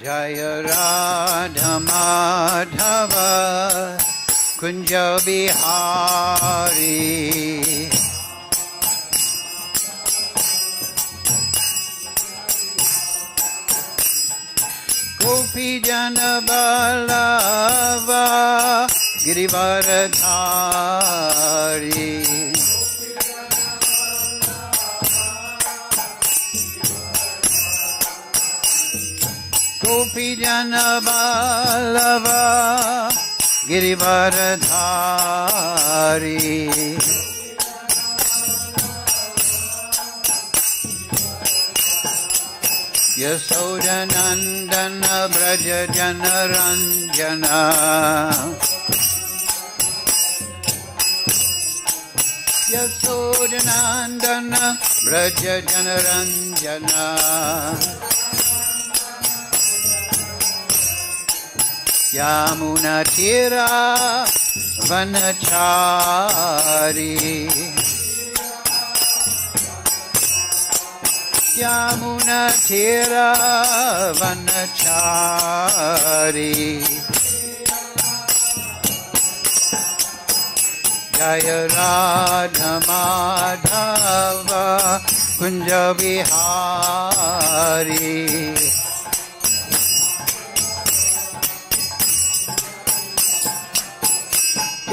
Jaya Radha Madhava Kunja Bihari. Gopi Jana Ballava Girivaradhari. Gopi Jana Ballava Girivaradhari. Yasoda Nandana Braja Jana Ranjana. Yasoda Nandana Braja Jana Ranjana. Yamuna Tira Vanachari. Yamuna Tira Vanachari. Jaya Radha Madhava Kunja Bihari.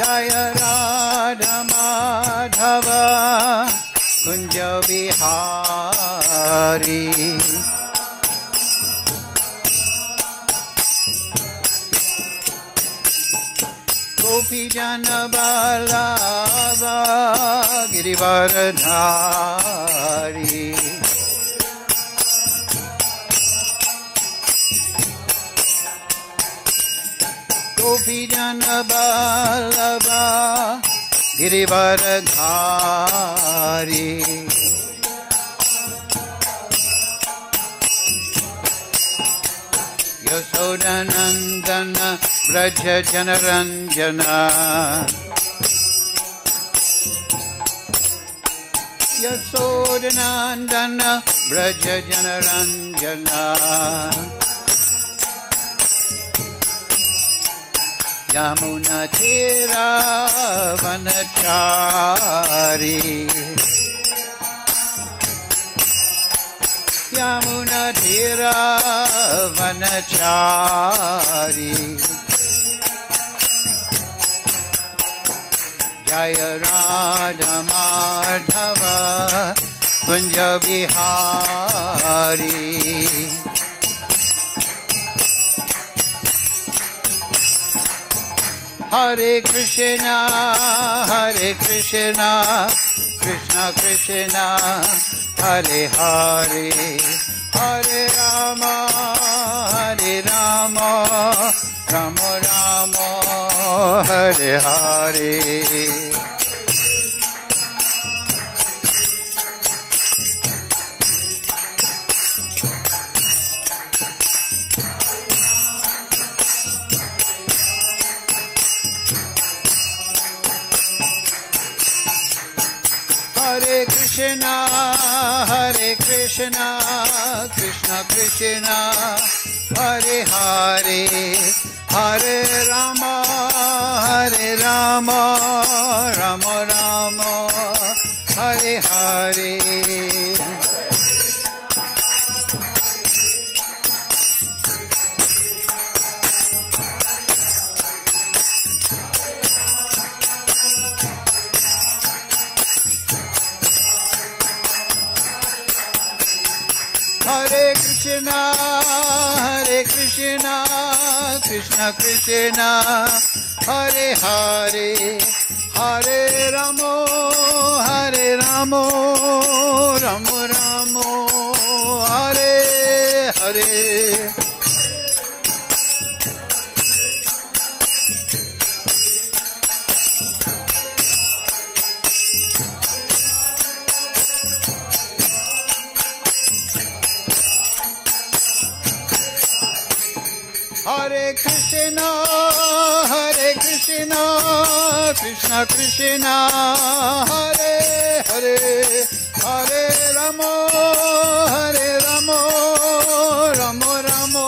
Jaya Radha Madhava Kunja Bihari. Gopi Jana Ballava Girivaradhari. Gopi Jana Ballava Girivaradhari. Yasoda Nandana Braja Jana Ranjana. Yasoda Nandana Braja Jana Ranjana. Yamuna Tira Vanachari. Yamuna Tira Vanachari. Jaya Radha Madhava Kunja Bihari. Hare Krishna, Hare Krishna, Krishna Krishna, Hare Hare, Hare Rama, Hare Rama, Rama Rama, Hare Hare. Hare Krishna, Hare Krishna, Krishna Krishna, Hare Hare, Hare Rama, Hare Rama, Rama Rama, Hare Hare. Hare Krishna, Hare Krishna, Krishna Krishna, Hare Hare, Hare Rama, Hare Rama, Rama Rama, Hare Hare. Hare Krishna, Hare Krishna, Krishna Krishna, Hare Hare, Hare Rama, Hare Rama, Rama Rama,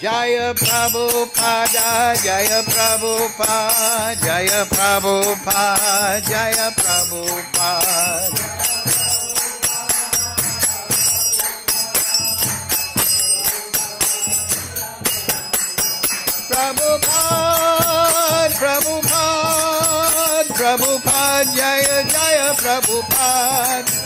Jaya Prabhupada, Jaya Prabhupada, Jaya Prabhupada, Jaya Prabhupada. Prabhupada, Prabhupada, Prabhupada, Jaya Jaya Prabhupada.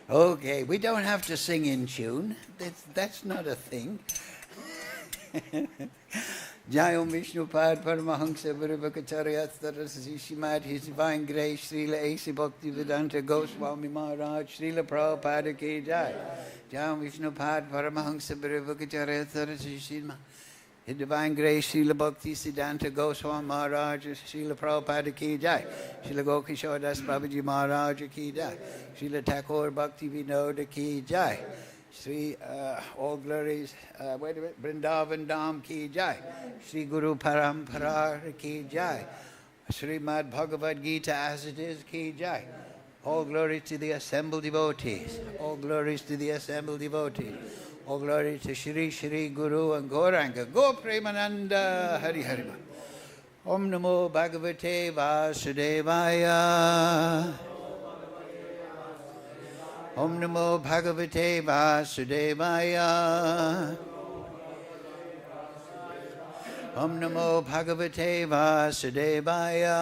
Okay, we don't have to sing in tune. That's not a thing. Jai Om Vishnu Pad Paramahansa Varivakacharya Tarasi Shimad His Divine Grace Srila A.C. Bhaktivedanta Goswami Maharaj Srila Prabhupada Ki Jai. Jai Om Vishnu Pad Paramahansa Varivakacharya Tarasi Shimad His Divine Grace Srila Bhaktivedanta Goswami Maharaj Srila Prabhupada Ki Jai. Srila Gokishore Das Babaji Maharaj Ki Jai. Srila Thakur Bhakti Vinoda Ki Jai. Sri, all glories, Vrindavan Dham Ki Jai. Sri Guru Parampara Ki Jai. Srimad Bhagavad Gita as it is Ki Jai. All glory to the assembled devotees. All glories to the assembled devotees. All glory to Shri Shri Guru and Gauranga. Go Premananda Hari Hari. Om Namo Bhagavate Vasudevaya. Om Namo Bhagavate Vasudevaya. Om Namo Bhagavate Vasudevaya.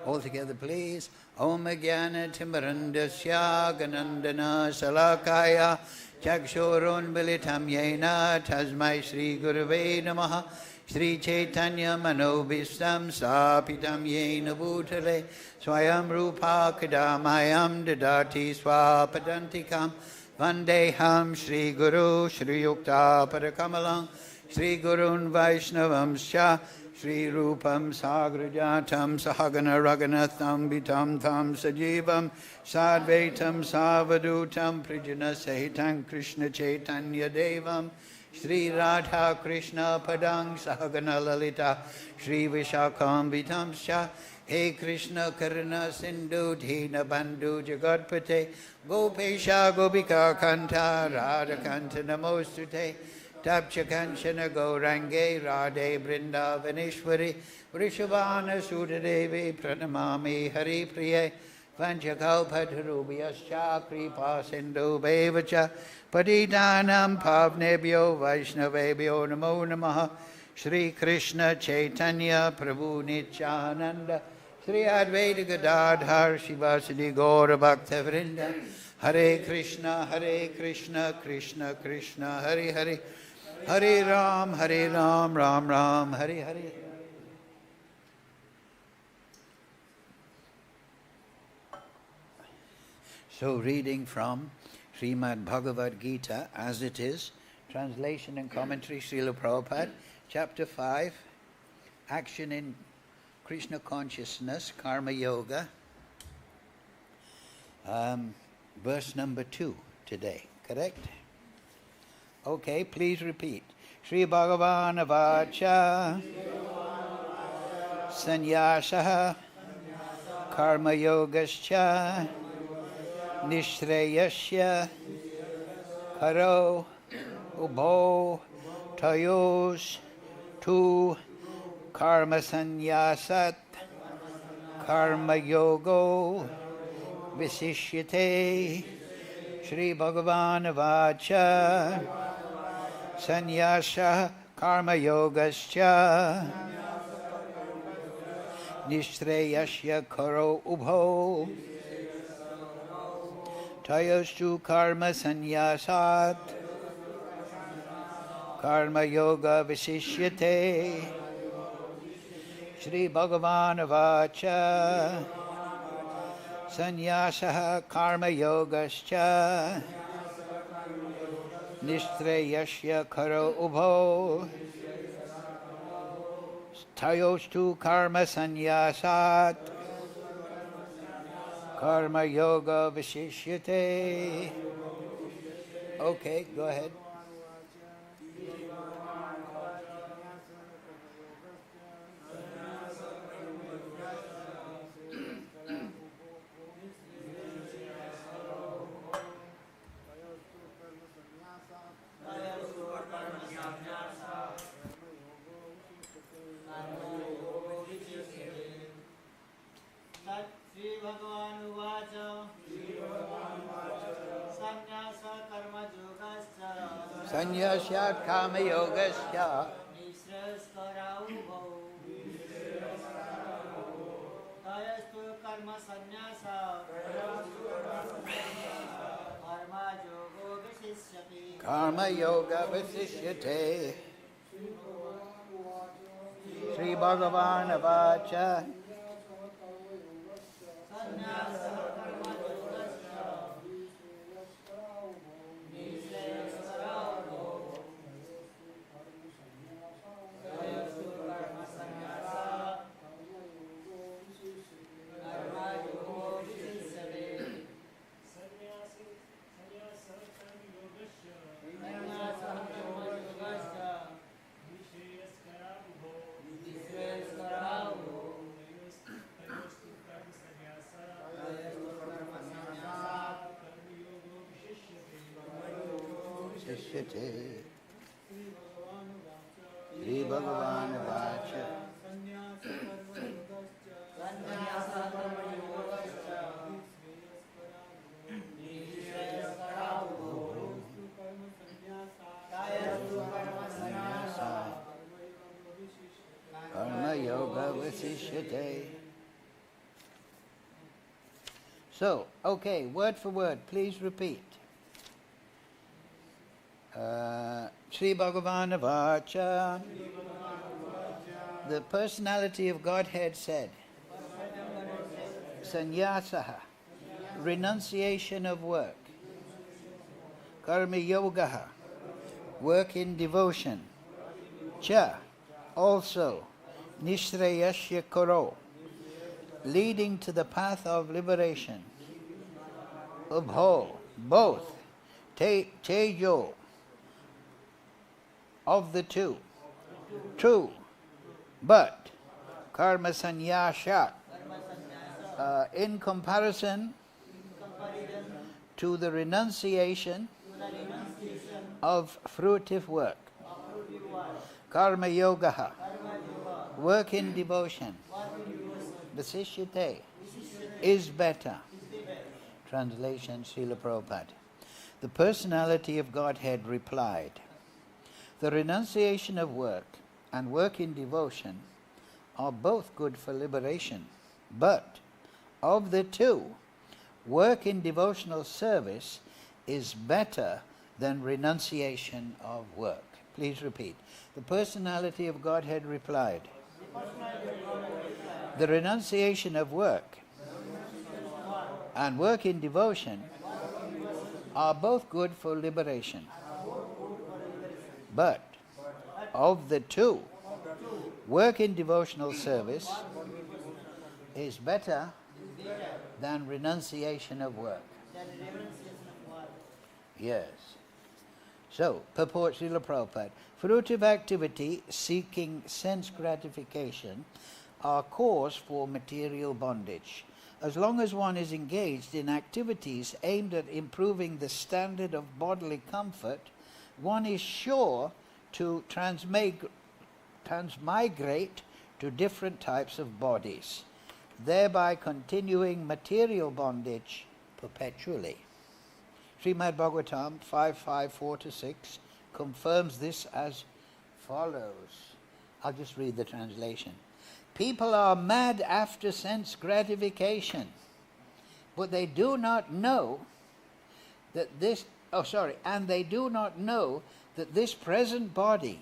All together, please. Om Jnana Timarandasya Ganandana Salakaya Chakshurun Militam Yena Tasmai Shri Gurave Namaha Shri Chaitanya Manobhistam Sapitam Yena Bhutale Swayam Rupa Kadamayam Dadati Swapadantikam Vandeham Shri Guru Shri Yukta Padakamalam Shri Gurun Vaishnavam Sha Shri Rupam Sagrajatam Sahagana Raganatham Vitam Tham Sajivam Sadvaitam Savadutam Prijana Sahitam Krishna Chaitanya Devam Shri Radha Krishna Padang Sahagana Lalita Shri Vishakam Vitam Sha He Krishna Karuna Sindhu Dhina Bandhu Jagatpate Gopesha Gopika Kanta Radha Kanta Namostute Tapcha Kanchana Gaurange Radhe Brindavaneshwari Vrishabhana Sudadevi Pranamami Hari Priye Vanchakalpatarubhyascha Kripa Sindhu Bevacha Patitanam Pavnebhyo Vaishnavebhyo Namo Namaha Shri Krishna Chaitanya Prabhu Nityananda Shri Advaita Gadadhar Shivasadi Gaura Bhakta Vrinda Hare Krishna Krishna Krishna Hare Hare Hare Ram, Ram Ram, Hare Hare. So reading from Srimad Bhagavad Gita as it is, translation and commentary Srila Prabhupada, chapter 5, action in Krishna consciousness, Karma Yoga, verse number 2 today, correct? Okay, please repeat. Shri Bhagavan Vacha Sanyasaha Karma Yogascha Nishreyasya Karo Ubho Tayos Tu Karma Sanyasat Karma Yogo Visishyate Shri Bhagavan Vacha Sanyasa Karma Yogascha Nishreyasya Karo Ubho Tayostu Karma Sanyasat Karma Yoga Visishyate Shri Bhagavan Vacha Sanyasa Karma Yogascha Nishreyasya Karo Ubho Tayostu Karma Sanyasat Karma Yoga Vishishyate. Okay, go ahead. Sri Bhagavan Uvacha Sannyasa Karma Yogascha Sanyasya Kama Yogasya Nisraskara Ubho Tayastu Karma Sannyasa Karma Yogo Visishyati Karma Yoga Vasishyate. Sri Bhagavan Avacha Sannyasa Karma Yogascha Nisraskara Ubho Tayastu Karma Sannyasa Karma Yogo Visishyati Sannyasa Karma Yogascha Nisraskara Ubho Sishyate. Sri Bhagavan Vacha Sannyasa Karma Yogascha Nisraskara Ubho Tayastu Karma Sannyasa Karma Yoga Vasishyate. So, okay, word for word, please repeat. Sri Bhagavan Vacha, the personality of Godhead said, Sannyasaha, renunciation of work, Karma Yogaha, work in devotion, Cha, also, Nishrayasya Karo, leading to the path of liberation, Ubho, both, Tejo, of the two, true, but, Karma Sannyasa, in comparison to the renunciation of fruitive work, Karma Yogaha, work in devotion, Vasishyate, is better. Translation, Srila Prabhupada. The personality of Godhead replied, the renunciation of work and work in devotion are both good for liberation, but of the two, work in devotional service is better than renunciation of work. Please repeat. The personality of Godhead replied, the renunciation of work and work in devotion are both good for liberation. But of the two, work in devotional service is better than renunciation of work. Yes. So, purport Srila Prabhupada, fruitive activity seeking sense gratification are cause for material bondage. As long as one is engaged in activities aimed at improving the standard of bodily comfort, one is sure to transmigrate to different types of bodies, thereby continuing material bondage perpetually. Srimad Bhagavatam 5.5.4-6 confirms this as follows. I'll just read the translation. People are mad after sense gratification, but they do not know that they do not know that this present body,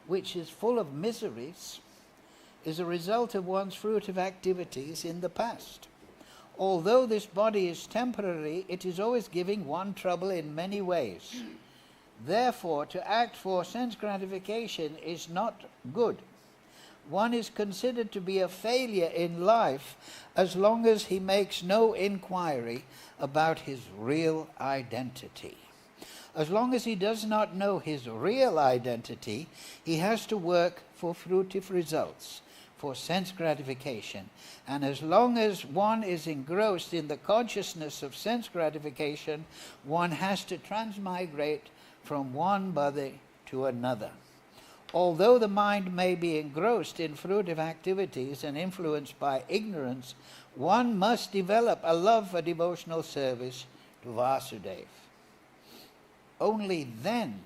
which is full of miseries, is a result of one's fruitive activities in the past. Although this body is temporary, it is always giving one trouble in many ways. Therefore, to act for sense gratification is not good. One is considered to be a failure in life as long as he makes no inquiry about his real identity. As long as he does not know his real identity, he has to work for fruitive results, for sense gratification. And as long as one is engrossed in the consciousness of sense gratification, one has to transmigrate from one body to another. Although the mind may be engrossed in fruitive activities and influenced by ignorance, one must develop a love for devotional service to Vasudeva. Only then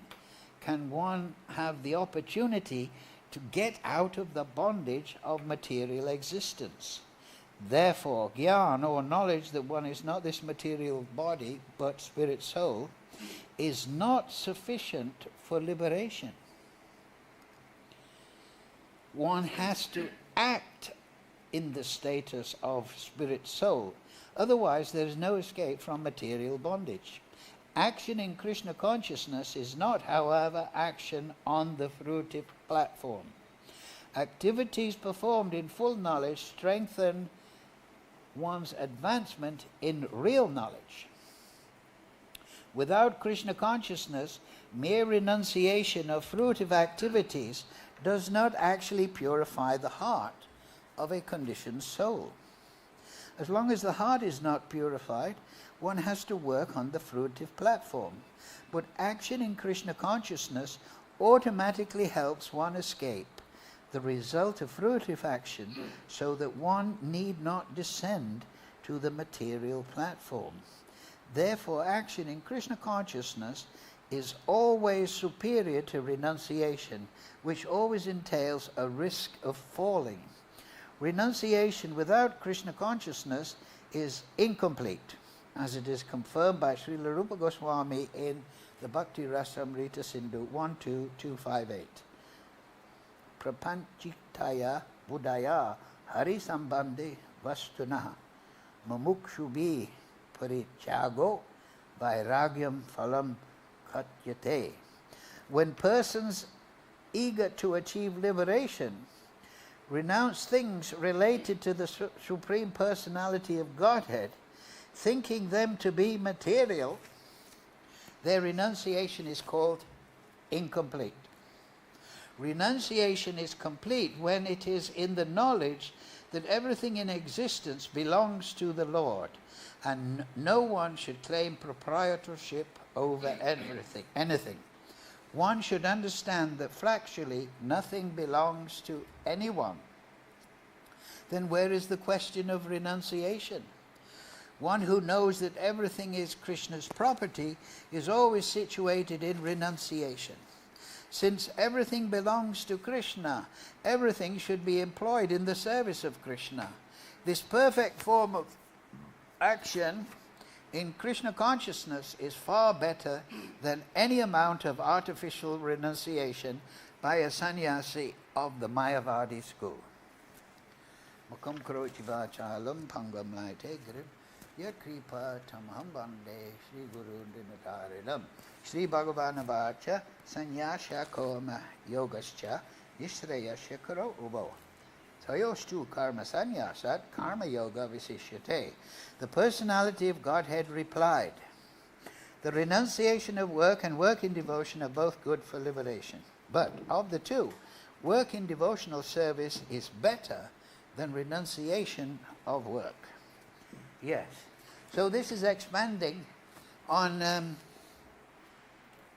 can one have the opportunity to get out of the bondage of material existence. Therefore, gyan, or knowledge that one is not this material body but spirit soul, is not sufficient for liberation. One has to act in the status of spirit soul. Otherwise, there is no escape from material bondage. Action in Krishna consciousness is not, however, action on the fruitive platform. Activities performed in full knowledge strengthen one's advancement in real knowledge. Without Krishna consciousness, mere renunciation of fruitive activities does not actually purify the heart of a conditioned soul. As long as the heart is not purified, one has to work on the fruitive platform. But action in Krishna consciousness automatically helps one escape the result of fruitive action, so that one need not descend to the material platform. Therefore, action in Krishna consciousness is always superior to renunciation, which always entails a risk of falling. Renunciation without Krishna consciousness is incomplete, as it is confirmed by Srila Rupa Goswami in the Bhakti Rasamrita Sindhu 12258. Prapanchitaya Buddhaya Hari Sambandhi Vastunaha Mamukshubhi Parichago Vairagyam Phalam Katyate. When persons eager to achieve liberation renounce things related to the Supreme Personality of Godhead, thinking them to be material, their renunciation is called incomplete. Renunciation is complete when it is in the knowledge that everything in existence belongs to the Lord, and no one should claim proprietorship over anything. One should understand that factually nothing belongs to anyone. Then where is the question of renunciation? One who knows that everything is Krishna's property is always situated in renunciation. Since everything belongs to Krishna, everything should be employed in the service of Krishna. This perfect form of action in Krishna consciousness is far better than any amount of artificial renunciation by a sannyasi of the Mayavadi school. Mukam karoti vachalam pangam laite grib yakripa tamham bande Shri Guru dinatarinam Shri Bhagavana vacha sanyasya koma yogascha yishrayasya karo ubo. Tayostu karma sanyasat karma yoga visishyate. The personality of Godhead replied, the renunciation of work and work in devotion are both good for liberation. But of the two, work in devotional service is better than renunciation of work. Yes. So this is expanding on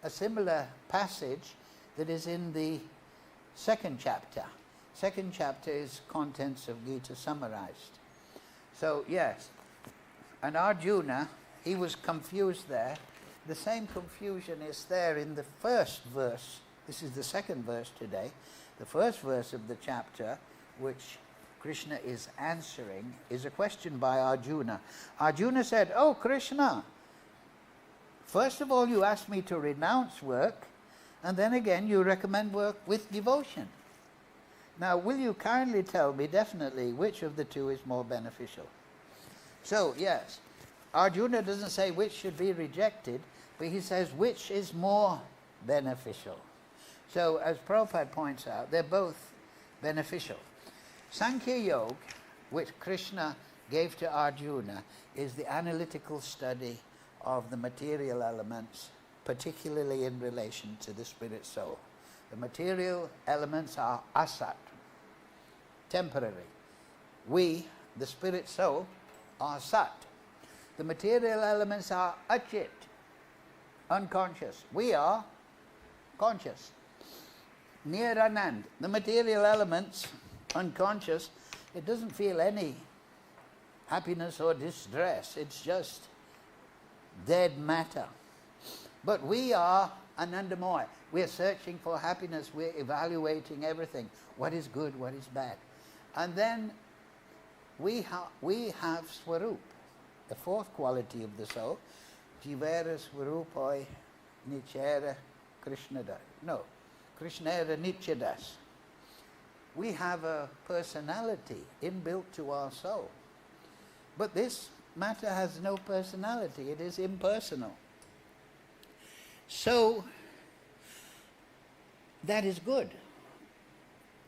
a similar passage that is in the second chapter. Second chapter is contents of Gita summarized. So yes, and Arjuna, he was confused there. The same confusion is there in the first verse. This is the second verse today. The first verse of the chapter, which Krishna is answering, is a question by Arjuna. Arjuna said, "Oh Krishna, first of all you asked me to renounce work, and then again you recommend work with devotion. Now will you kindly tell me definitely which of the two is more beneficial?" So yes, Arjuna doesn't say which should be rejected, but he says which is more beneficial. So as Prabhupada points out, they're both beneficial. Sankhya Yoga, which Krishna gave to Arjuna, is the analytical study of the material elements, particularly in relation to the spirit soul. The material elements are asat, temporary. We, the spirit soul, are sat. The material elements are achit, unconscious. We are conscious. Mere anand. The material elements, unconscious, it doesn't feel any happiness or distress. It's just dead matter. But we are anandamoy. We're searching for happiness. We're evaluating everything. What is good, what is bad. And then we have swarup, the fourth quality of the soul. Jivera swarupoi nichera krishnada. No, krishnera nichadas. We have a personality inbuilt to our soul. But this matter has no personality. It is impersonal. So, that is good.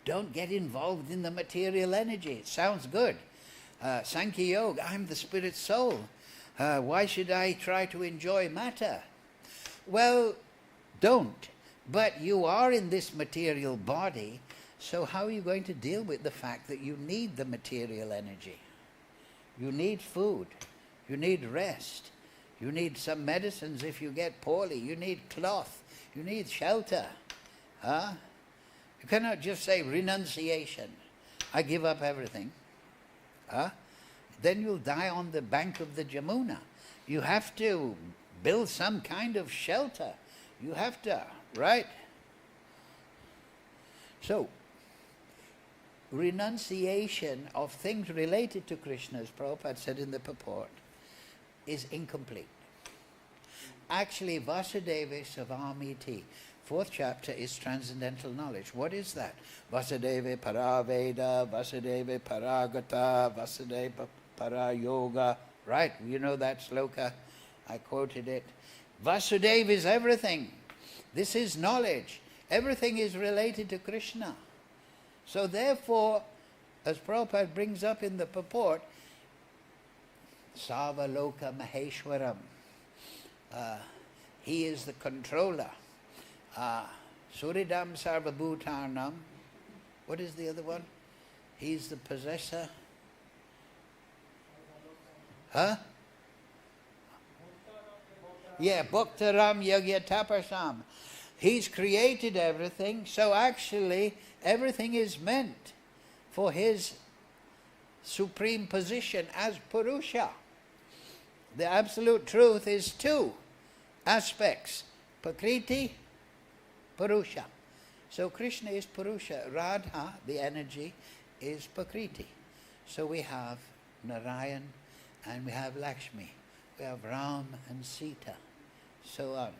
Don't get involved in the material energy. It sounds good. Sankhya Yoga, I'm the spirit soul. Why should I try to enjoy matter? Well, don't. But you are in this material body, so how are you going to deal with the fact that you need the material energy? You need food. You need rest. You need some medicines if you get poorly. You need cloth. You need shelter. You cannot just say renunciation. I give up everything. Then you'll die on the bank of the Jamuna. You have to build some kind of shelter. You have to, right? So, renunciation of things related to Krishna, as Prabhupada said in the purport, is incomplete. Actually, Vasudeva Savamiti, fourth chapter, is transcendental knowledge. What is that? Vasudeva Paraveda, Vasudeva Paragata, Vasudeva Parayoga. Right, you know that sloka. I quoted it. Vasudeva is everything. This is knowledge. Everything is related to Krishna. So therefore, as Prabhupada brings up in the purport, Savaloka Maheshwaram. He is the controller. Suridam Sarvabhutanam. What is the other one? He's the possessor. Yeah, Bhaktaram Yagya Tapasam. He's created everything, so actually everything is meant for his supreme position as Purusha. The absolute truth is two aspects, Prakriti, Purusha. So Krishna is Purusha, Radha, the energy, is Prakriti. So we have Narayan and we have Lakshmi, we have Ram and Sita, so on.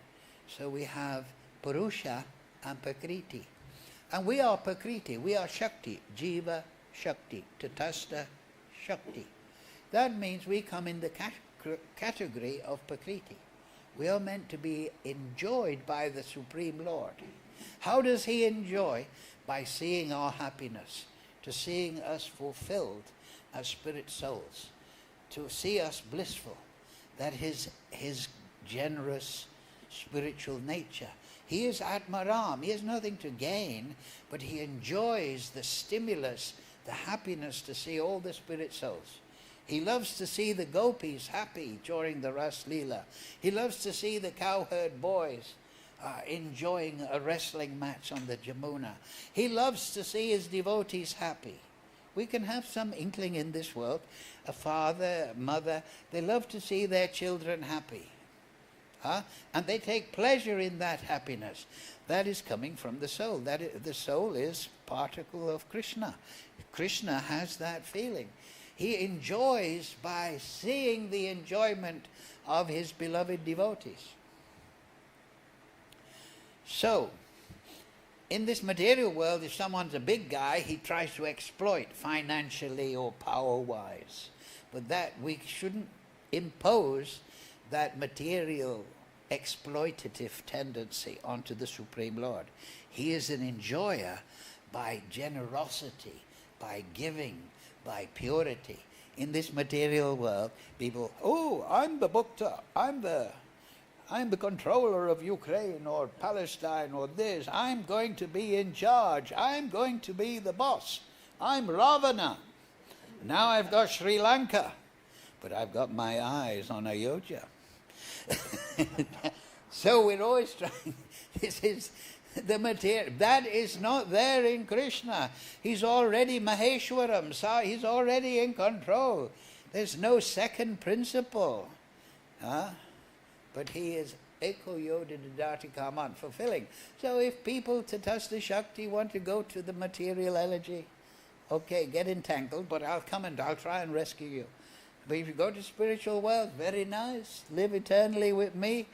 So we have Purusha and Prakriti. And we are Prakriti, we are Shakti, Jiva Shakti, Tatastha Shakti. That means we come in the category of Prakriti. We are meant to be enjoyed by the Supreme Lord. How does he enjoy? By seeing our happiness, to seeing us fulfilled as spirit souls, to see us blissful. That is his generous spiritual nature. He is Atmaram. He has nothing to gain, but he enjoys the stimulus, the happiness to see all the spirit souls. He loves to see the gopis happy during the Ras Leela. He loves to see the cowherd boys enjoying a wrestling match on the Jamuna. He loves to see his devotees happy. We can have some inkling in this world. A father, a mother, they love to see their children happy. And they take pleasure in that happiness. That is coming from the soul. The soul is particle of Krishna. Krishna has that feeling. He enjoys by seeing the enjoyment of his beloved devotees. So, in this material world, if someone's a big guy, he tries to exploit financially or power-wise. But that we shouldn't impose that material exploitative tendency onto the Supreme Lord. He is an enjoyer by generosity, by giving, by purity. In this material world, people, oh, I'm the Bhakta, I'm the controller of Ukraine or Palestine or this. I'm going to be in charge. I'm going to be the boss. I'm Ravana. Now I've got Sri Lanka, but I've got my eyes on Ayodhya. So we're always trying, The material, that is not there in Krishna. He's already Maheshwaram, so he's already in control. There's no second principle. But he is Eko Yoda Didati Kaman, fulfilling. So if people Tatasta Shakti want to go to the material elegy, okay, get entangled, but I'll come and I'll try and rescue you. But if you go to spiritual world, very nice, live eternally with me.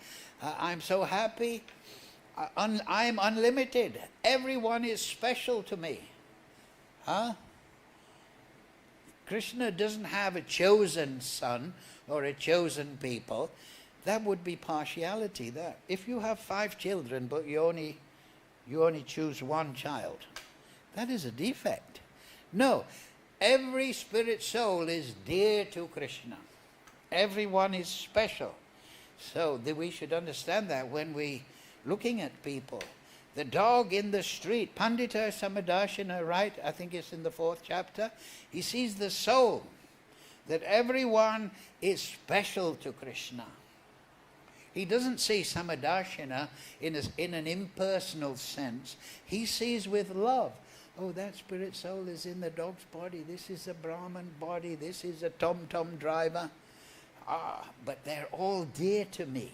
I'm so happy. I'm unlimited. Everyone is special to me. Krishna doesn't have a chosen son or a chosen people. That would be partiality. That if you have 5 children, but you only choose one child, that is a defect. No, every spirit soul is dear to Krishna. Everyone is special. So we should understand that when we looking at people. The dog in the street, Pandita Samadashina, right? I think it's in the 4th chapter. He sees the soul, that everyone is special to Krishna. He doesn't see Samadashina in an impersonal sense. He sees with love. Oh, that spirit soul is in the dog's body. This is a Brahman body. This is a tom-tom driver. But they're all dear to me.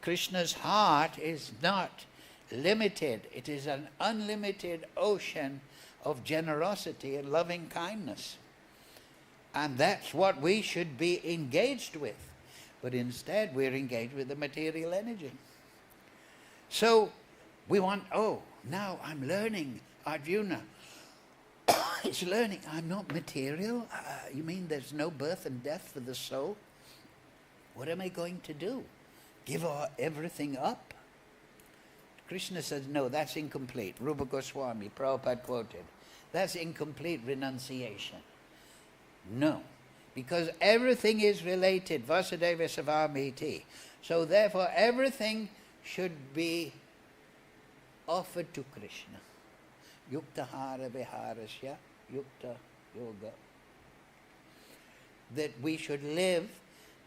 Krishna's heart is not limited. It is an unlimited ocean of generosity and loving kindness. And that's what we should be engaged with. But instead we're engaged with the material energy. So we want, now I'm learning, Arjuna. It's learning, I'm not material? You mean there's no birth and death for the soul? What am I going to do? Give everything up? Krishna says, no, that's incomplete. Rupa Goswami, Prabhupada quoted. That's incomplete renunciation. No, because everything is related. Vasudeva Savamiti. So therefore everything should be offered to Krishna. Yukta hara viharasya, yukta yoga. That we should live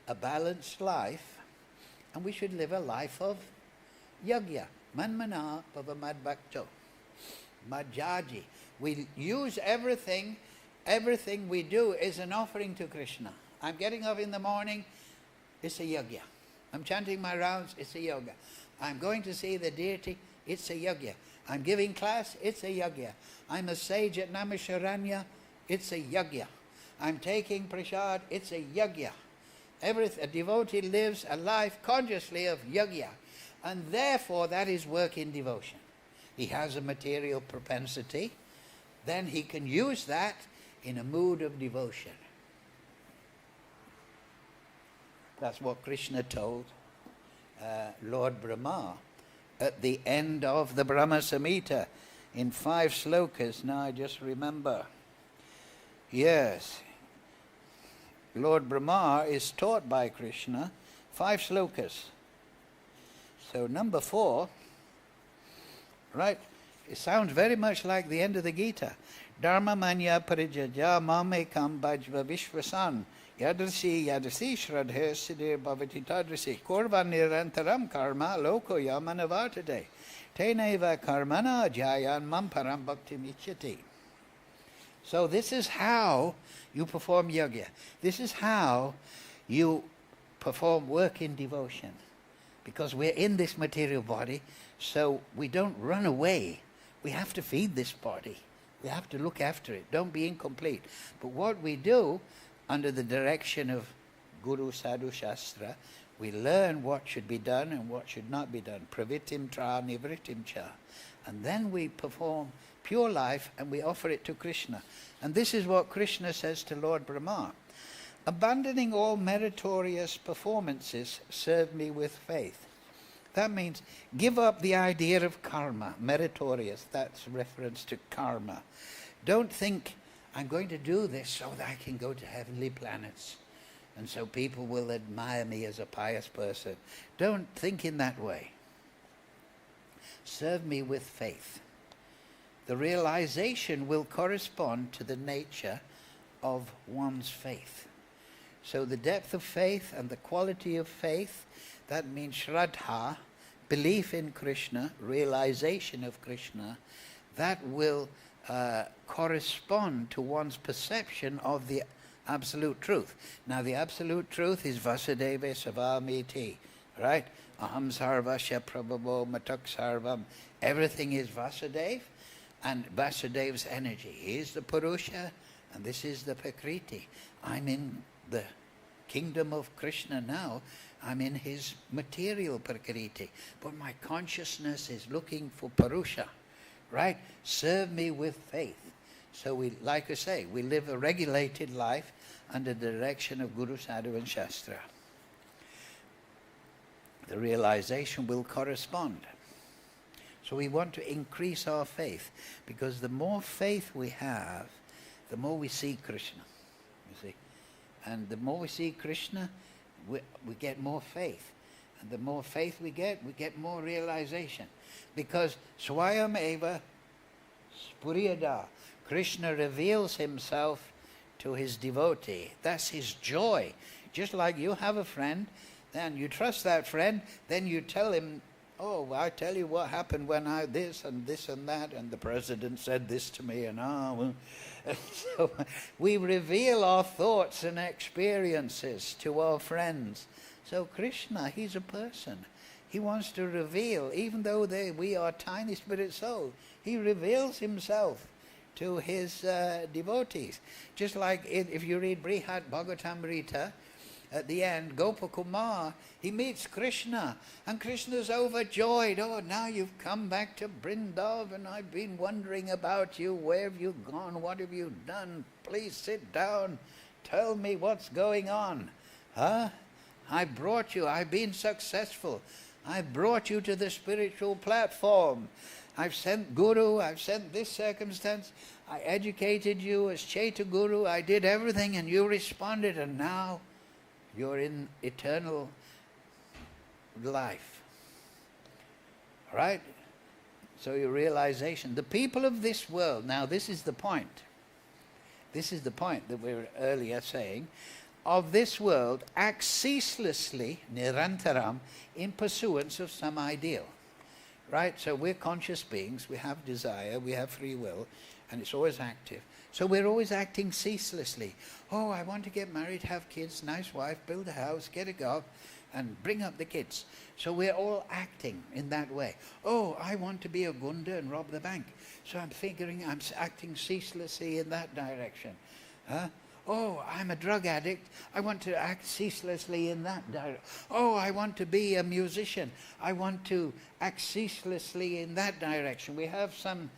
a balanced life, and we should live a life of yagya. Manmana pavamad bhakto. Majaji. We use everything we do is an offering to Krishna. I'm getting up in the morning, it's a yagya. I'm chanting my rounds, it's a yoga. I'm going to see the deity, it's a yagya. I'm giving class, it's a yagya. I'm a sage at Naimisharanya, it's a yagya. I'm taking prasad, it's a yagya. A devotee lives a life consciously of yagya, and therefore that is work in devotion. He has a material propensity, then he can use that in a mood of devotion. That's what Krishna told Lord Brahma at the end of the Brahma Samhita in 5 slokas. Now I just remember. Yes. Lord Brahma is taught by Krishna 5 slokas. So number 4, right, it sounds very much like the end of the Gita. Dharma manya parijaja mamekam bhajva vishvasan yadrasi shraddha siddhir bhavati tadrasi korva nirantaram karma loko yamanavartate teneva karmana jayan mam param bhakti michyati. So this is how you perform yoga. This is how you perform work in devotion. Because we're in this material body, so we don't run away. We have to feed this body. We have to look after it. Don't be incomplete. But what we do, under the direction of Guru Sadhu Shastra, we learn what should be done and what should not be done. Pravitim tra nivritim cha. And then we perform pure life and we offer it to Krishna. And this is what Krishna says to Lord Brahma. Abandoning all meritorious performances, serve me with faith. That means give up the idea of karma, meritorious. That's reference to karma. Don't think, I'm going to do this so that I can go to heavenly planets, and so people will admire me as a pious person. Don't think in that way. Serve me with faith. The realization will correspond to the nature of one's faith. So the depth of faith and the quality of faith, that means shraddha, belief in Krishna, realization of Krishna, that will correspond to one's perception of the absolute truth. Now the absolute truth is Vasudeva Savamiti, right? Aham sarvasya prabhavo matak sarvam. Everything is Vasudeva, and Vasudev's energy. He is the Purusha, and this is the Prakriti. I'm in the kingdom of Krishna now. I'm in his material Prakriti. But my consciousness is looking for Purusha, right? Serve me with faith. So we, like I say, we live a regulated life under the direction of Guru, Sadhu and Shastra. The realization will correspond. So we want to increase our faith, because the more faith we have, the more we see Krishna, you see. And the more we see Krishna, we get more faith. And the more faith we get more realization. Because Swayam Eva Spuriyada, Krishna reveals himself to his devotee. That's his joy. Just like you have a friend, then you trust that friend, then you tell him, oh, I tell you what happened when I this and that, and the president said this to me, and so we reveal our thoughts and experiences to our friends. So Krishna, he's a person. He wants to reveal, even though we are tiny spirit souls, he reveals himself to his devotees. Just like if you read Brihat Bhagavatamrita, at the end, Gopakumar, he meets Krishna, and Krishna's overjoyed. Oh, now you've come back to Vrindavan. I've been wondering about you. Where have you gone? What have you done? Please sit down. Tell me what's going on. Huh? I brought you. I've been successful. I brought you to the spiritual platform. I've sent Guru. I've sent this circumstance. I educated you as Chaitya Guru. I did everything, and you responded, and now you're in eternal life. Right? So your realization. The people of this world, now this is the point. This is the point that we were earlier saying. Of this world act ceaselessly, nirantaram, in pursuance of some ideal. Right? So we're conscious beings, we have desire, we have free will, and it's always active. So we're always acting ceaselessly. Oh, I want to get married, have kids, nice wife, build a house, get a job, and bring up the kids. So we're all acting in that way. Oh, I want to be a gunda and rob the bank. So I'm acting ceaselessly in that direction. Huh? Oh, I'm a drug addict. I want to act ceaselessly in that direction. Oh, I want to be a musician. I want to act ceaselessly in that direction. We have some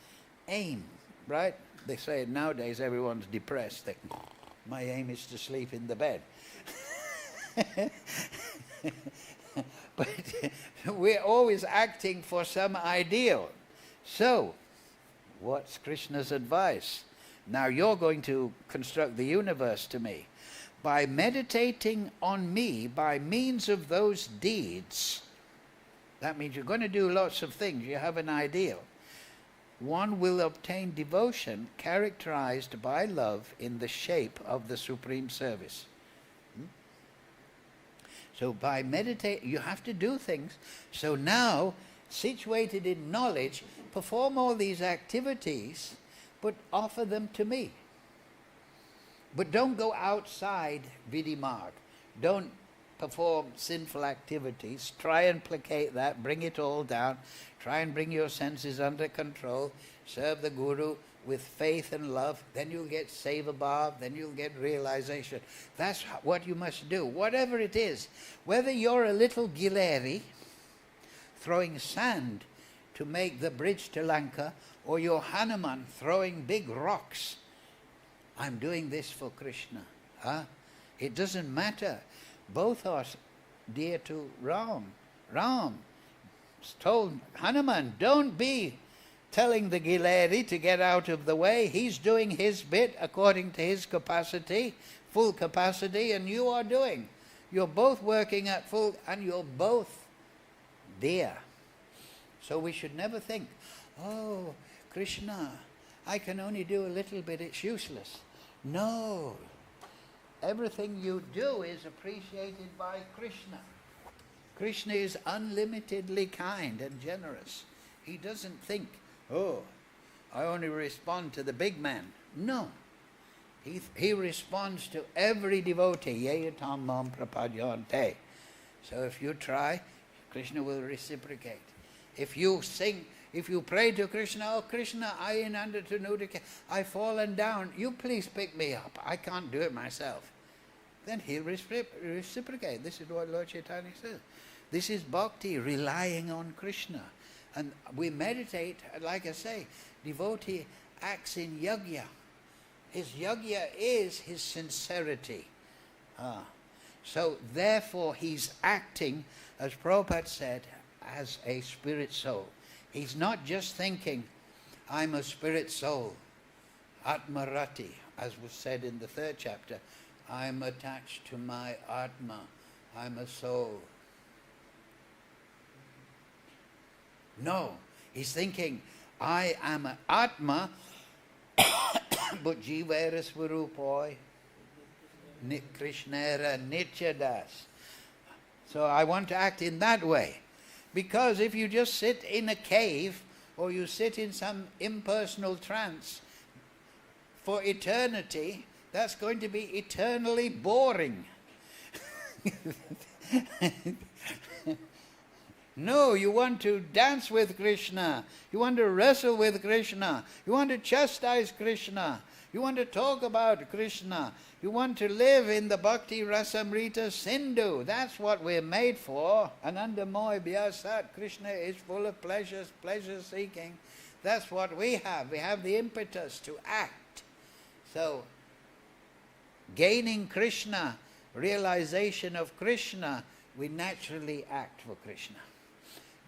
aim, right? They say nowadays everyone's depressed. My aim is to sleep in the bed. But we're always acting for some ideal. So, what's Krishna's advice? Now you're going to construct the universe to me. By meditating on me by means of those deeds, that means you're going to do lots of things. You have an ideal. One will obtain devotion characterized by love in the shape of the supreme service. So by meditate, you have to do things. So now, situated in knowledge, perform all these activities, but offer them to me. But don't go outside Vidimarg. Don't perform sinful activities. Try and placate that, bring it all down. Try and bring your senses under control. Serve the Guru with faith and love. Then you'll get seva bhav, then you'll get realization. That's what you must do. Whatever it is, whether you're a little Gileri throwing sand to make the bridge to Lanka, or you're Hanuman throwing big rocks, I'm doing this for Krishna. Huh? It doesn't matter. Both are dear to Ram. Ram told Hanuman, don't be telling the Gileri to get out of the way. He's doing his bit according to his capacity, full capacity, and you are doing. You're both working at full, and you're both dear. So we should never think, oh, Krishna, I can only do a little bit, it's useless. No. Everything you do is appreciated by Krishna. Krishna is unlimitedly kind and generous. He doesn't think, oh, I only respond to the big man. No. He responds to every devotee. Yeyatam mam prapadyante. So if you try, Krishna will reciprocate. If you sing, if you pray to Krishna, oh Krishna, I inanda tunudika, I've fallen down, you please pick me up. I can't do it myself. Then he'll reciprocate. This is what Lord Chaitanya says. This is bhakti, relying on Krishna. And we meditate, like I say, devotee acts in yajna. His yajna is his sincerity. So therefore he's acting, as Prabhupada said, as a spirit soul. He's not just thinking, I'm a spirit soul, Atmarati, as was said in the 3rd chapter. I'm attached to my Atma, I'm a soul. No, he's thinking, I am an Atma, but Jivera Swarupoi, Krishnera Nityadas. So I want to act in that way. Because if you just sit in a cave or you sit in some impersonal trance for eternity, that's going to be eternally boring. No, you want to dance with Krishna. You want to wrestle with Krishna. You want to chastise Krishna. You want to talk about Krishna. You want to live in the Bhakti Rasamrita Sindhu. That's what we're made for. Anandamoy Vyasat. Krishna is full of pleasures, pleasure seeking. That's what we have. We have the impetus to act. So, gaining Krishna, realization of Krishna, we naturally act for Krishna.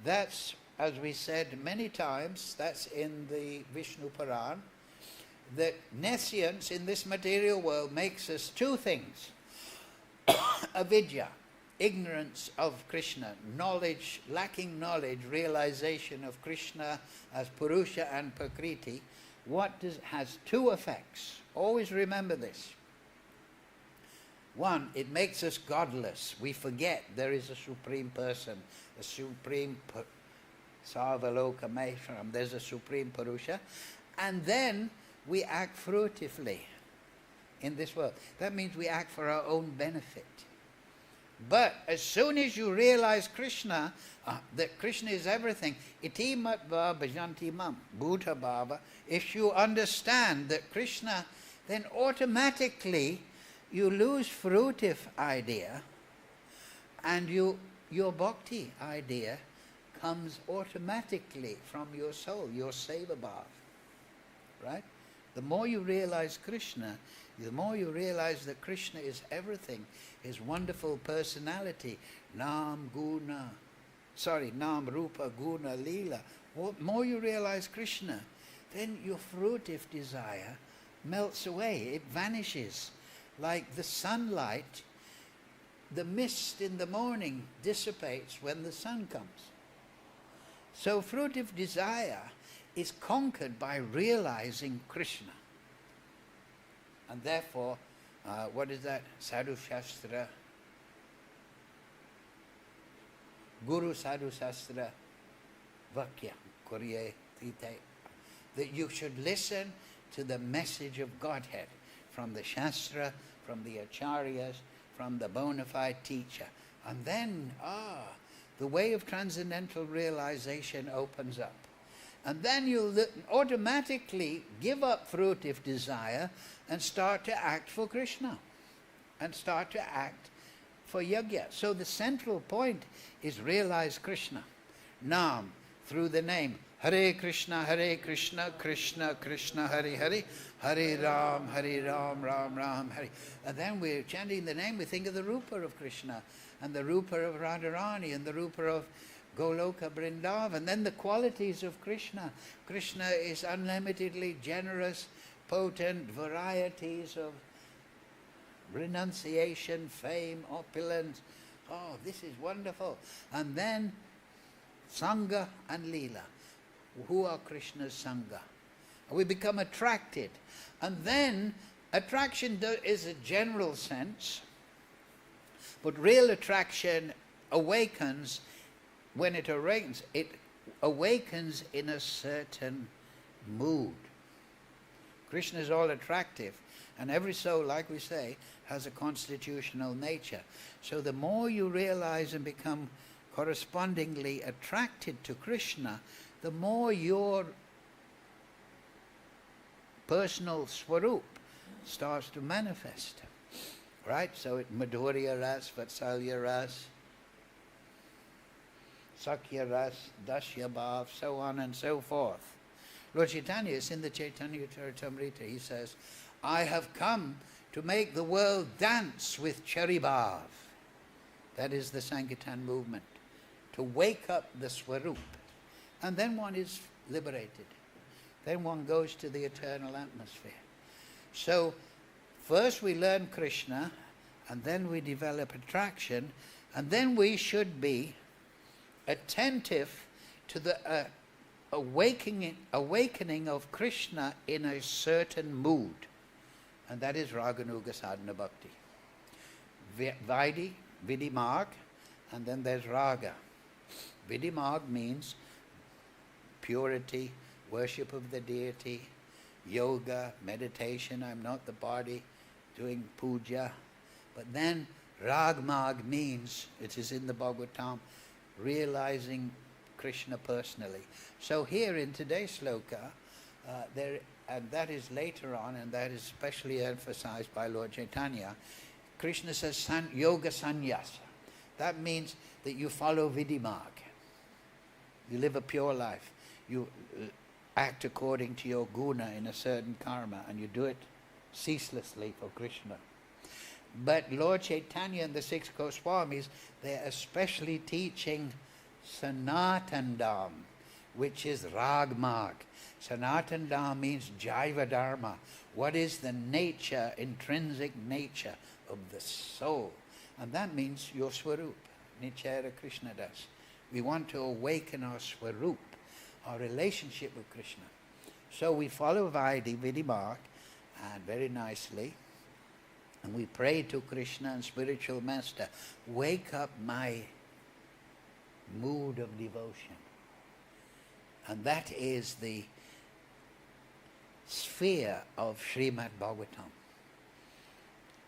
That's, as we said many times, that's in the Vishnu Puran, that nescience in this material world makes us two things. Avidya, ignorance of Krishna, knowledge, lacking knowledge, realization of Krishna as Purusha and Prakriti. Has two effects. Always remember this. One, it makes us godless. We forget there is a supreme person, a supreme Sarvaloka Maheshwaram. There's a supreme Purusha. And then we act fruitively in this world. That means we act for our own benefit. But as soon as you realize Krishna, that Krishna is everything, iti matva bhajanti mam, Buddha Bhava, if you understand that Krishna, then automatically you lose fruitive idea and your bhakti idea comes automatically from your soul, your seva bhav. Right? The more you realize Krishna, the more you realize that Krishna is everything, his wonderful personality, Nam Rupa Guna Leela. The more you realize Krishna, then your fruitive desire melts away, it vanishes. Like the sunlight, the mist in the morning dissipates when the sun comes. So fruitive desire is conquered by realizing Krishna. And therefore, what is that? Sadhu Shastra, Guru Sadhu Shastra, Vakya, Kurye Tite. That you should listen to the message of Godhead from the Shastra, from the Acharyas, from the bona fide teacher. And then, the way of transcendental realization opens up. And then you'll automatically give up fruitive desire and start to act for Krishna. And start to act for yajna. So the central point is realize Krishna. Nam, through the name. Hare Krishna, Krishna Krishna, Hare Hare, Hare Ram, Ram Ram, Hare. And then we're chanting the name, we think of the Rupa of Krishna, and the Rupa of Radharani, and the Rupa of Goloka Vrindavan, and then the qualities of Krishna. Krishna is unlimitedly generous, potent, varieties of renunciation, fame, opulence. Oh, this is wonderful. And then Sangha and Leela. Who are Krishna's Sangha? We become attracted. And then attraction is a general sense, but real attraction awakens, when it awakens in a certain mood. Krishna is all attractive, and every soul, like we say, has a constitutional nature. So the more you realize and become correspondingly attracted to Krishna, the more your personal swarup starts to manifest. Right? So it Madhurya Ras, Vatsalya Ras, Sakya Ras, Dashya Bhav, so on and so forth. Lord Chaitanya is in the Chaitanya Charitamrita. He says, I have come to make the world dance with Charibhav. That is the Sankirtan movement. To wake up the Swarup. And then one is liberated. Then one goes to the eternal atmosphere. So, first we learn Krishna, and then we develop attraction, and then we should be attentive to the awakening of Krishna in a certain mood. And that is Raganuga Sadhana Bhakti. Vidhi Marg, and then there's Raga. Vidhi Marg means purity, worship of the deity, yoga, meditation, I'm not the body, doing puja. But then Rag Marg means, it is in the Bhagavatam, realizing Krishna personally. So here in today's sloka, and that is later on, and that is especially emphasized by Lord Chaitanya, Krishna says yoga sannyasa. That means that you follow Vidhi Marg. You live a pure life. You act according to your guna in a certain karma, and you do it ceaselessly for Krishna. But Lord Chaitanya and the six Goswamis, they are especially teaching Sanatandam, which is Rag Marg. Sanatandam means Jaiva Dharma. What is the nature, intrinsic nature of the soul? And that means your Swarup, Nichara Krishna Das. We want to awaken our Swarup, our relationship with Krishna. So we follow Vidhi Marg, and very nicely, and we pray to Krishna and spiritual master, wake up my mood of devotion. And that is the sphere of Srimad Bhagavatam.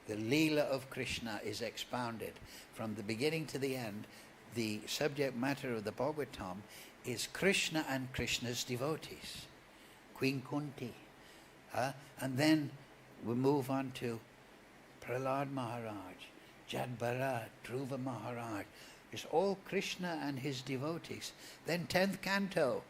The Leela of Krishna is expounded from the beginning to the end. The subject matter of the Bhagavatam is Krishna and Krishna's devotees, Queen Kunti. And then we move on to Prahlad Maharaj, Jad Bharat, Dhruva Maharaj. It's all Krishna and his devotees. Then 10th canto,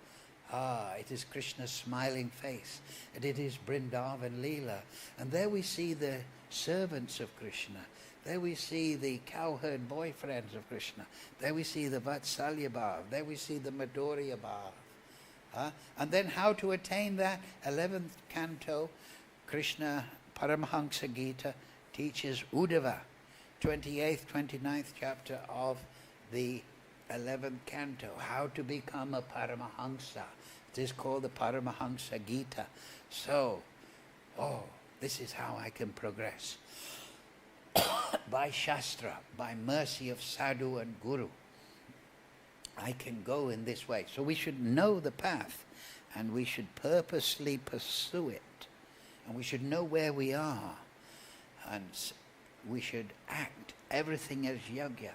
it is Krishna's smiling face, and it is Vrindavan Leela. And there we see the servants of Krishna. There we see the cowherd boyfriends of Krishna. There we see the Vatsalya Bhav. There we see the Madhurya Bhav. And then how to attain that? 11th canto, Krishna Paramahansa Gita teaches Uddhava. 28th, 29th chapter of the 11th canto, how to become a Paramahansa. It is called the Paramahansa Gita. So, this is how I can progress. By Shastra, by mercy of Sadhu and Guru, I can go in this way. So we should know the path, and we should purposely pursue it. And we should know where we are. And we should act everything as yajna.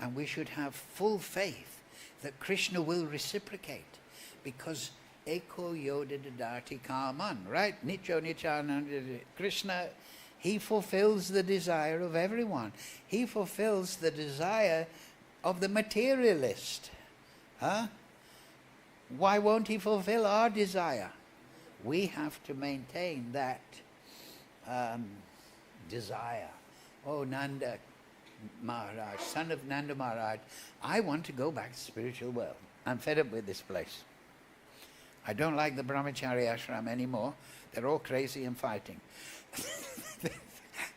And we should have full faith that Krishna will reciprocate. Because Eko Yoda Dadati Kaman, right? Nicho Nichananda. Krishna, he fulfills the desire of everyone. He fulfills the desire of the materialist. Why won't he fulfill our desire? We have to maintain that desire. Oh, Nanda Maharaj, son of Nanda Maharaj, I want to go back to the spiritual world. I'm fed up with this place. I don't like the brahmachari ashram anymore. They're all crazy and fighting.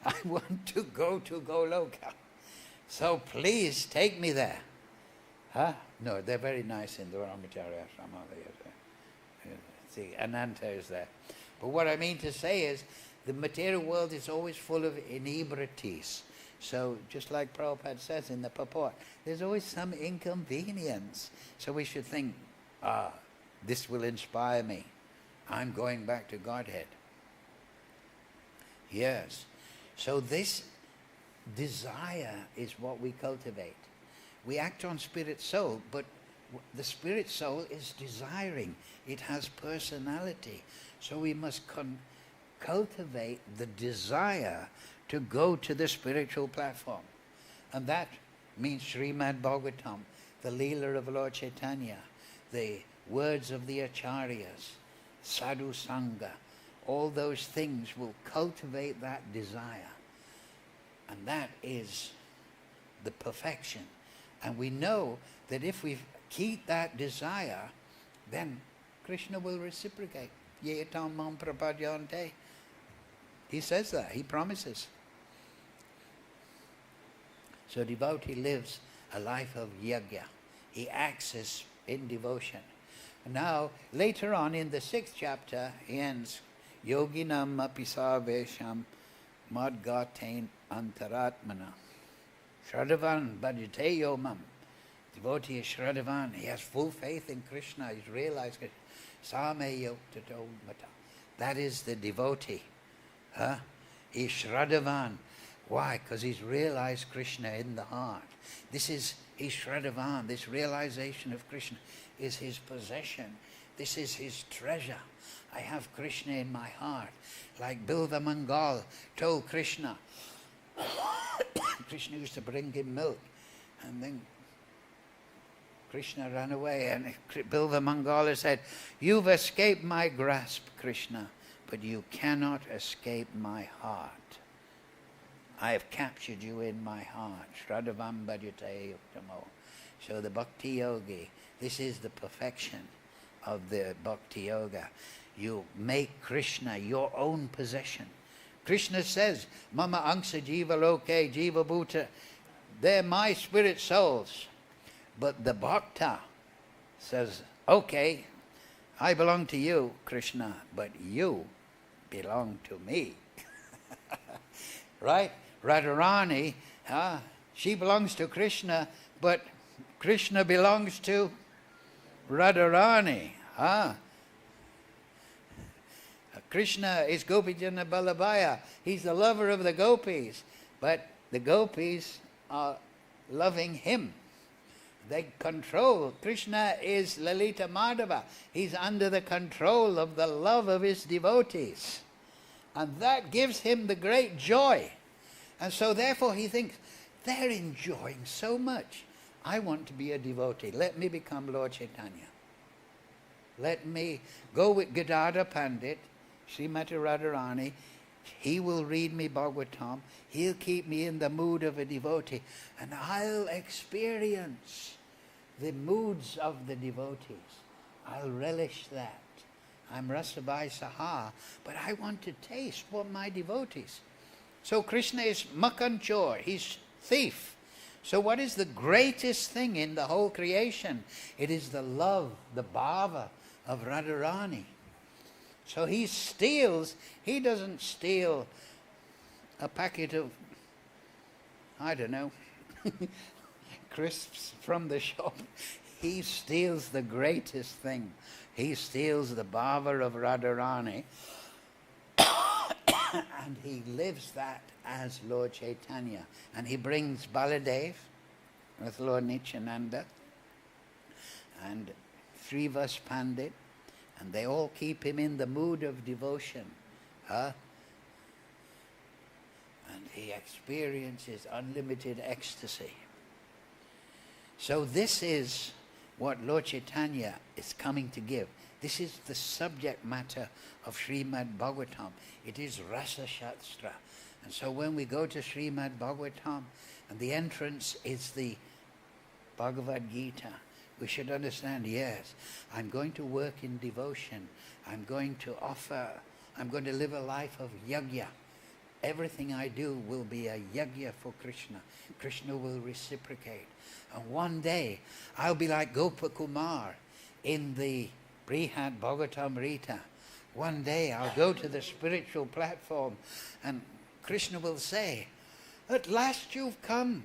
I want to go to Goloka. So please take me there. No, they're very nice in the brahmachari ashram. See, Ananta is there. But what I mean to say is, the material world is always full of inebrities. So just like Prabhupada says in the purport, there's always some inconvenience. So we should think, this will inspire me. I'm going back to Godhead. Yes. So this desire is what we cultivate. We act on spirit soul, but the spirit soul is desiring. It has personality. So we must cultivate the desire to go to the spiritual platform. And that means Srimad Bhagavatam, the Leela of Lord Chaitanya, the words of the Acharyas, Sadhu Sangha. All those things will cultivate that desire. And that is the perfection. And we know that if we keep that desire, then Krishna will reciprocate. Ye tam mam prapadyante. He says that, he promises. So devotee lives a life of yajna. He acts in devotion. Now, later on in the 6th chapter, he ends, Yoginam apisarvesham madgatain antaratmana. Shradavan bhajate yomam. Devotee is Shradavan. He has full faith in Krishna. He's realized it. Same yotato mata. That is the devotee. He's Shradavan. Why? Because he's realized Krishna in the heart. He's Shradavan. This realization of Krishna is his possession. This is his treasure. I have Krishna in my heart. Like Bilva Mangal told Krishna. Krishna used to bring him milk. And then Krishna ran away. And Bilva Mangala said, you've escaped my grasp, Krishna, but you cannot escape my heart. I have captured you in my heart. Shradavam bhajate yuktamo. So the bhakti yogi, this is the perfection of the bhakti yoga. You make Krishna your own possession. Krishna says, Mama angsa jiva loke jiva bhuta. They're my spirit souls. But the bhakta says, okay, I belong to you, Krishna, but you belong to me. Right? Radharani, she belongs to Krishna, but Krishna belongs to Radharani. Krishna is Gopijana Balabhaya. He's the lover of the gopis, but the gopis are loving him. They control. Krishna is Lalita Madhava. He's under the control of the love of his devotees. And that gives him the great joy. And so therefore he thinks, they're enjoying so much. I want to be a devotee. Let me become Lord Chaitanya. Let me go with Gadadhar Pandit, Srimati Radharani. He will read me Bhagavatam. He'll keep me in the mood of a devotee. And I'll experience the moods of the devotees. I'll relish that. I'm Rasabai Saha, but I want to taste what my devotees. So Krishna is Makanchor. He's thief. So what is the greatest thing in the whole creation? It is the love, the bhava of Radharani. So he steals. He doesn't steal a packet of, I don't know, crisps from the shop. He steals the greatest thing. He steals the bhava of Radharani and he lives that as Lord Chaitanya. And he brings Baladev with Lord Nityananda and Srivas Pandit, and they all keep him in the mood of devotion. And he experiences unlimited ecstasy. So this is what Lord Chaitanya is coming to give. This is the subject matter of Srimad Bhagavatam. It is Rasa Shastra. And so when we go to Srimad Bhagavatam, and the entrance is the Bhagavad Gita, we should understand, yes, I'm going to work in devotion. I'm going to live a life of yajna. Everything I do will be a yajna for Krishna. Krishna will reciprocate. And one day, I'll be like Gopakumar in the Brihad Bhagavatamrita. One day, I'll go to the spiritual platform and Krishna will say, At last you've come.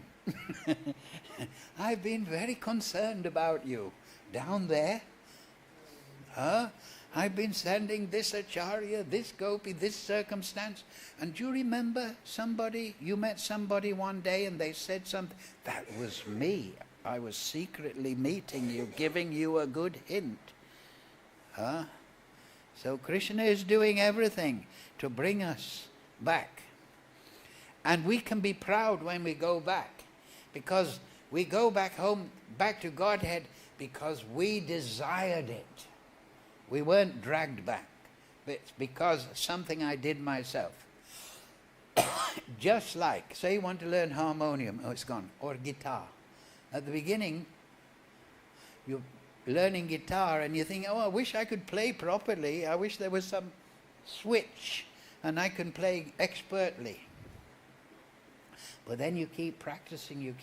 I've been very concerned about you. Down there, I've been sending this acharya, this gopi, this circumstance. And do you remember somebody, you met somebody one day and they said something? That was me. I was secretly meeting you, giving you a good hint. So Krishna is doing everything to bring us back. And we can be proud when we go back, because we go back home, back to Godhead, because we desired it. We weren't dragged back. It's because something I did myself. Just like, say you want to learn harmonium, oh it's gone, or guitar. At the beginning, you're learning guitar and you think, oh, I wish I could play properly. I wish there was some switch and I can play expertly. But then you keep practicing,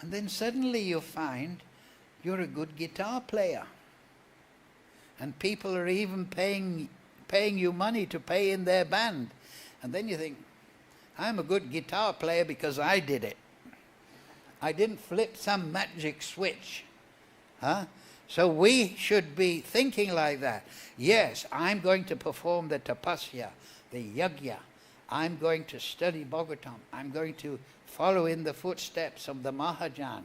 and then suddenly you find you're a good guitar player. And people are even paying you money to play in their band. And then you think, I'm a good guitar player because I did it. I didn't flip some magic switch. So we should be thinking like that. Yes, I'm going to perform the tapasya, the yajna. I'm going to study Bhagavatam. I'm going to follow in the footsteps of the Mahajan.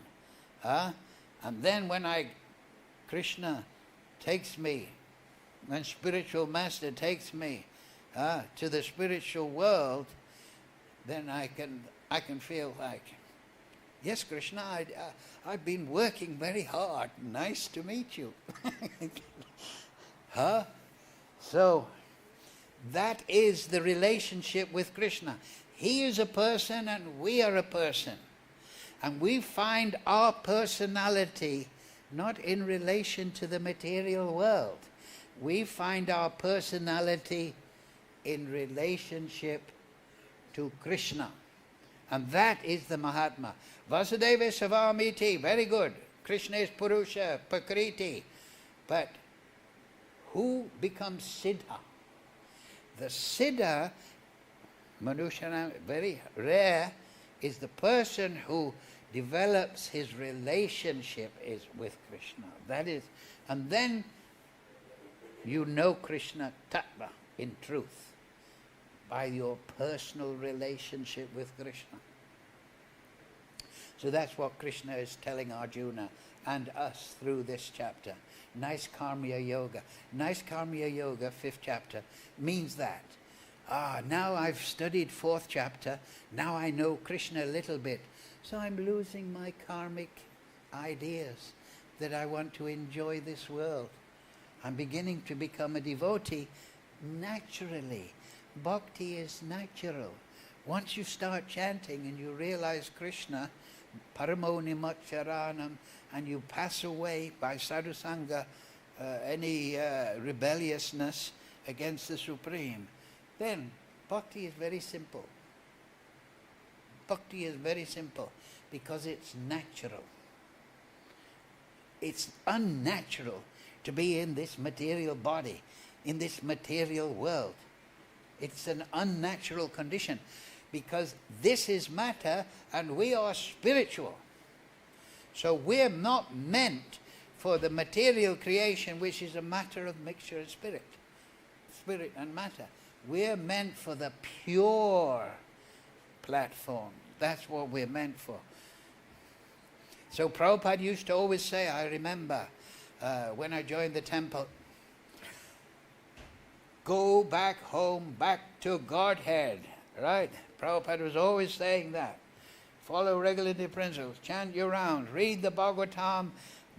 And then when Krishna takes me, when spiritual master takes me to the spiritual world, then I can feel like, yes, Krishna, I've been working very hard. Nice to meet you. So that is the relationship with Krishna. He is a person and we are a person. And we find our personality not in relation to the material world. We find our personality in relationship to Krishna. And that is the Mahatma. Vasudeva Savamiti, very good. Krishna is Purusha, Prakriti. But who becomes Siddha? The Siddha, Manushanam, very rare, is the person who develops his relationship is with Krishna. That is, and then you know Krishna Tattva in truth by your personal relationship with Krishna. So that's what Krishna is telling Arjuna and us through this chapter. Nice Karma Yoga. Nice Karma Yoga, 5th chapter, means that. Now I've studied 4th chapter, now I know Krishna a little bit, so I'm losing my karmic ideas that I want to enjoy this world. I'm beginning to become a devotee naturally. Bhakti is natural. Once you start chanting and you realize Krishna, Paramo Nimatcharanam, and you pass away by sadhusanga any rebelliousness against the Supreme, then bhakti is very simple. Bhakti is very simple because it's natural. It's unnatural to be in this material body, in this material world. It's an unnatural condition because this is matter and we are spiritual. So we're not meant for the material creation, which is a matter of mixture of spirit and matter. We're meant for the pure platform. That's what we're meant for. So Prabhupada used to always say, I remember when I joined the temple, go back home, back to Godhead, right? Prabhupada was always saying that. Follow regularity principles, chant your rounds, read the Bhagavatam,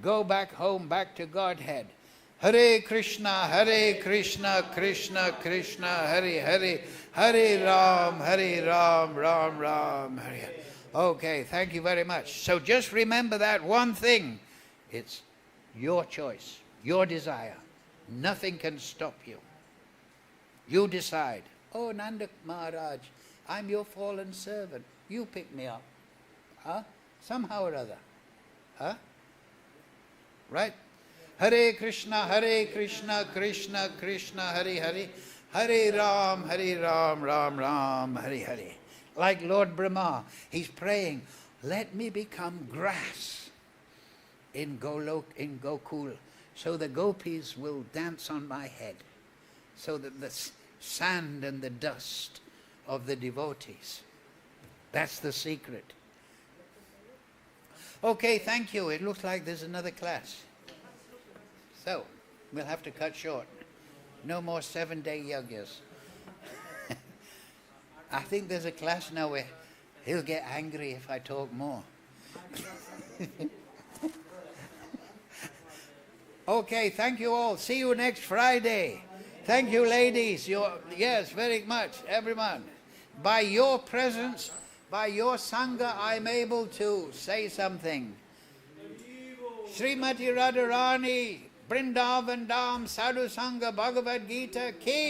go back home, back to Godhead. Hare Krishna, Krishna Krishna, Hare Hare, Hare Ram, Ram Ram, Hare Hare. Okay, thank you very much. So just remember that one thing. It's your choice, your desire. Nothing can stop you. You decide. Oh, Nanda Maharaj, I'm your fallen servant. You pick me up. Somehow or other. Right? Hare Krishna, Krishna Krishna, Hare Hare, Hare Ram, Ram Ram, Hare Hare. Like Lord Brahma, he's praying, let me become grass in Gokul, so the gopis will dance on my head, so that the sand and the dust of the devotees. That's the secret. Okay, thank you. It looks like there's another class. So, we'll have to cut short. No more 7-day yajnas. I think there's a class now where he'll get angry if I talk more. Okay, thank you all. See you next Friday. Thank you, ladies. Yes, very much, everyone. By your presence, by your Sangha, I'm able to say something. Srimati Radharani, Vrindavan Dham, Sadhu Sangha, Bhagavad Gita, Ki.